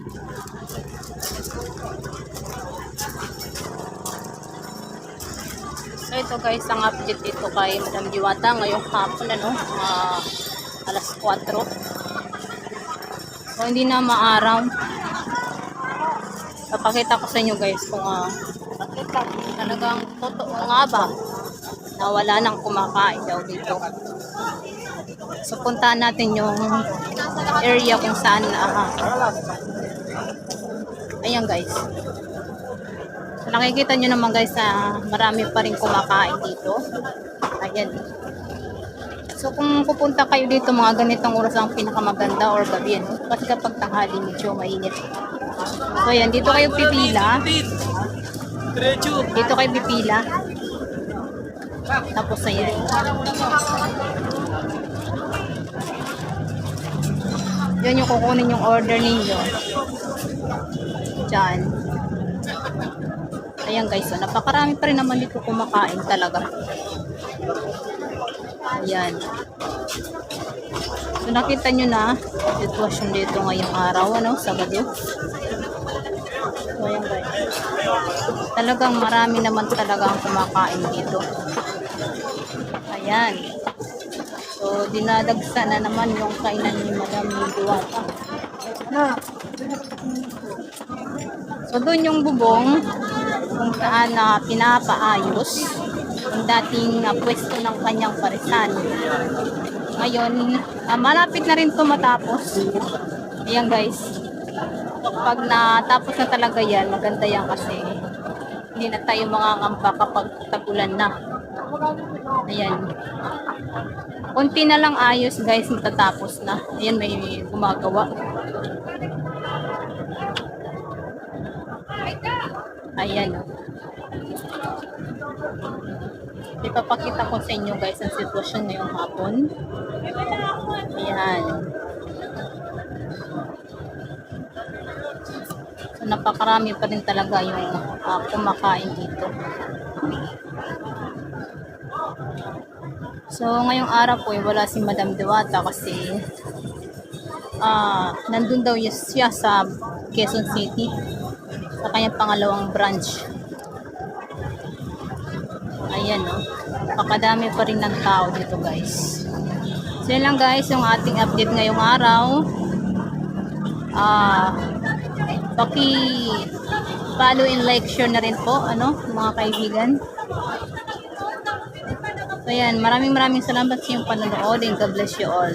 So ito guys, ang update dito kay Madam Diwata ngayong hapon, alas 4. So hindi na maaraw. Papakita ko sa inyo guys kung talagang totoo nga ba na wala nang kumakain daw dito. So puntahan natin yung area kung saan ayan guys. So nakikita nyo naman guys marami pa rin kumakain dito. Ayan. So kung pupunta kayo dito mga ganitong oras ang pinakamaganda or gabi, kasi kapag tanghali medyo mainit. So ayan, dito kayo pipila. Dito kayo pipila. Tapos ayan. Yan yung kukunin yung order ninyo. Diyan. Ayan guys, so napakarami pa rin naman dito kumakain talaga. Ayan. So nakita nyo na sitwasyon dito ngayong araw, Sabado. So ayan guys. Talagang marami naman talagang kumakain dito. Ayan. So dinadagsa na naman yung kainan ni Madam Diwata. So doon yung bubong kung saan pinapaayos yung dating pwesto ng kanyang parisan. Ngayon, malapit na rin ito matapos. Ayan guys. Pag natapos na talaga yan, maganda yan kasi hindi na tayo mangangamba kapag tagulan na. Ayan. Kunti na lang ayos guys, matatapos na. Ayan, may gumagawa. Ayan. Ipapakita ko sa inyo guys ang sitwasyon ngayong hapon. Ayan. So napakarami pa rin talaga yung kumakain dito. So ngayong araw po wala si Madam Diwata kasi nandun daw siya sa Quezon City sa kanyang pangalawang branch. Ayan napakadami pa rin ng tao dito guys. So yun lang guys yung ating update ngayong araw. Follow and like, share na rin po mga kaibigan. So yan, maraming salamat sa iyong panonood and God bless you all.